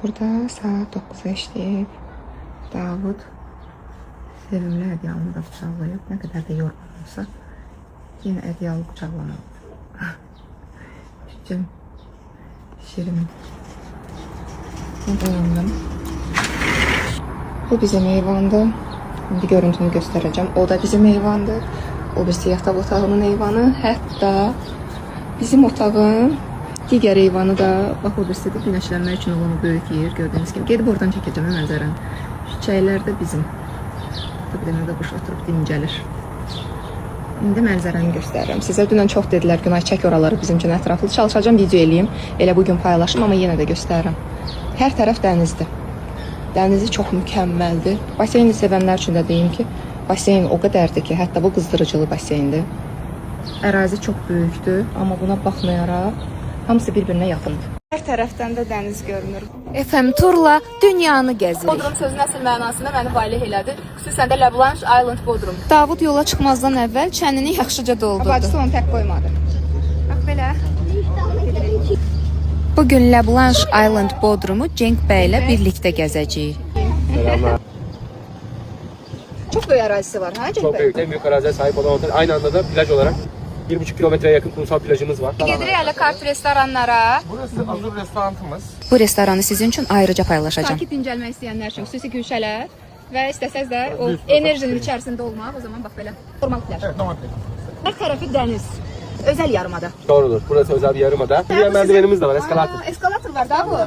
Burada saat 9'a işləyib. Davud sevimli ədyalını da bıçaqlayıb. Nə qədər də yorğun olsa, yenə ədyalı bıçaqlamalıdır. Cücüm, şirin. Uyandım. Bu bizim eyvandır. İndi görüntünü göstərəcəm. O da bizim eyvandır. O birisi yataq otağının eyvanı. Hətta bizim otağın digər eyvanı da, bax o birisi də günəşlənmək üçün onu böyük yer, gördüyünüz kimi. Gedib oradan çəkəcəm mənzərəni. Çiçəklər də bizim. Bir dənə də quş oturub dincəlir. İndi mənzərəni göstərirəm. Sizə dünən çox dedilər, Günay çək oraları bizim üçün ətraflı. Çalışacağım, video eləyim. Elə bugün paylaşım, amma yenə də göstərirəm. Hər tərəf dənizdir. Dənizi çox mükəmməldir. Baseyni sevənlər üçün də deyim ki, baseyn o qədərdir ki, hətta bu qızdırıcılı baseyndir. Ərazi çox böyükdür, amma buna baxmayaraq hamısı bir-birinə yaxındır. Hər tərəfdən də dəniz görünür. FM Turla dünyanı gəzirik. Bodrum sözünün əsl mənasında məni valeh elədi. Xüsusən də La Blanche Island Bodrum. Davud yola çıxmazdan əvvəl çənini yaxşıca doldurdu. Bacısı onu tək qoymadı. Bax belə. Bugün La Blanche Island Bodrumu Cenk bəy ilə birlikdə gəzəcəyik. Selamlar. Çok büyük arazisi var ha Cenk Çok Bey? büyük, en büyük araziye sahip olan otel. Aynı anda da plaj olarak 1,5 kilometreye yakın kumsal plajımız var. Gedirik hələ kart restoranlara. Burası Azur restoranımız. Bu restoranı sizin üçün ayrıca paylaşacağım. Sakit dincəlmək istəyənlər üçün xüsusi güşələr və istəsəz də o enerjinin içərisində olmaq, o zaman bax belə formal plaj. Evet, normal plaj. Hər tərəfi dəniz. Özəl yarımada. Doğrudur. Burası özel bir yarımada. Yürüyen merdivenimiz de var, eskalator. Eskalator var da bu.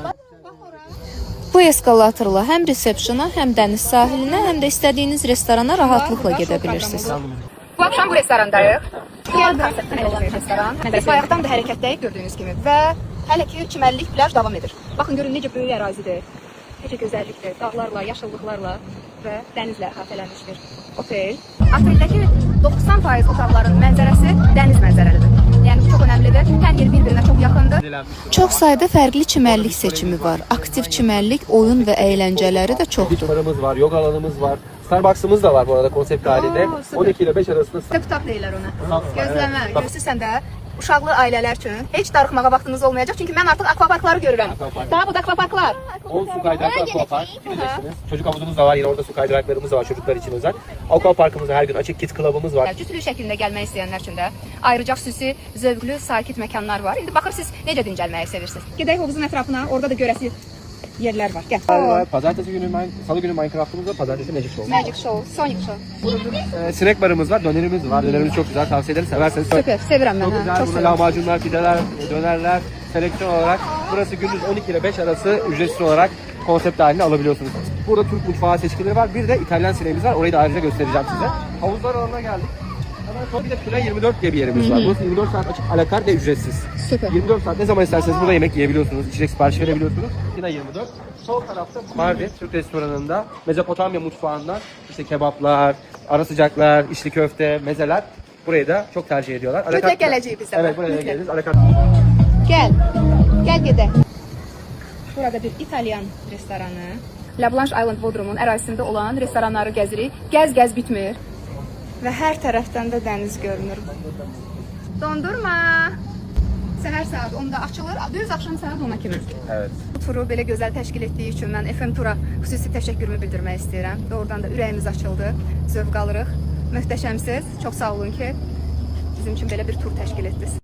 Bu eskalatorla həm resepsiyona, həm dəniz sahilinə, həm də istədiyiniz restorana rahatlıqla gedə bilirsiniz. Bu akşam bu restorandayıq. Diğer konseptdən olan restoran. Biz bayaqdan da hərəkətdəyik gördüyünüz kimi və hələ ki çimərlik plaj davam edir. Baxın görün necə böyük ərazidir. Necə gözəllikdir. Dağlarla, yaşıllıqlarla və dənizlə əhatələnmiş bir otel. Oteldəki 90% otaqların mənzərəsi dəniz mənzərəlidir. Yəni bu çox önəmlidir. Hər yer bir-birinə çox yaxındır. Çox sayda fərqli çimərlik seçimi var. Aktiv çimərlik, oyun və əyləncələri də Beach çoxdur. barımız var, yoga alanımız var. Starbucks'ımız da var bu arada konsept halinde. süper. 12 ile 5 arasında. Step-top deyirlər ona. Step-top, Gözləmə. evet. Görürsünüz də uşaqlı ailələr üçün heç darıxmağa vaxtınız olmayacaq. Çünki mən artıq akvaparkları görürəm. Akvapark. Daha bu da akvaparklar. 10 su kaydıraklı aquapark bilirsiniz. Çocuk havuzumuz da var, yine orada su kaydıraklarımız da var çocuklar için özel. Aquaparkımızda her gün açık, kids club'ımız var. Cütlü şəklində gəlmək istəyənlər üçün də ayrıca xüsusi zövqlü, sakit məkanlar var. İndi baxır siz necə dincəlməyi sevirsiniz. Gedək hovuzun ətrafına, orada da görəsi yerlər var. Gəl. Pazartesi günü, salı günü Minecraft'ımız var, pazartesi Magic Show. Magic Show, Sonic Show. Snack barımız var, dönerimiz var. Dönerimiz çok güzel, tavsiye ederim. Severseniz Süper, sevirəm çok mən. güzel. Çox Burada sevirəm. lahmacunlar, pideler, dönerler, seleksiyon olarak. Burası gündüz 12 ile 5 arası ücretsiz olarak konsept halinde alabiliyorsunuz. Burada Türk mutfağı seçkileri var. Bir de İtalyan sineğimiz var. Orayı da ayrıca göstereceğim size. Havuzlar alanına geldik. Hemen sonra bir de Pula 24 diye bir yerimiz var. Burası 24 saat açık, alakart ve ücretsiz. Süper. 24 saat ne zaman isterseniz burada yemek yiyebiliyorsunuz. İçecek sipariş verebiliyorsunuz. Yine 24. Sol tarafta Mardin Türk restoranında Mezopotamya mutfağından işte kebaplar, ara sıcaklar, içli köfte, mezeler. Burayı da çok tercih ediyorlar. Mütləq gələcəyik biz də. Evet, buraya da Mütləq. geliriz. Alakart. Gəl. Gəl gedək. Burada bir İtalyan restoranı. La Blanche Island Bodrumun ərazisində olan restoranları gəzirik. Gəz bitmir. Və hər tərəfdən də dəniz görünür. Dondurma. Səhər saat 10-da açılır, düz axşam saat 10-a kimi. Evet. Bu turu belə gözəl təşkil etdiyi üçün mən FM Tura xüsusi təşəkkürümü bildirmək istəyirəm. Doğrudan da ürəyimiz açıldı, zövq alırıq. Möhtəşəmsiz. Çox sağ olun ki, bizim üçün belə bir tur təşkil etdiniz.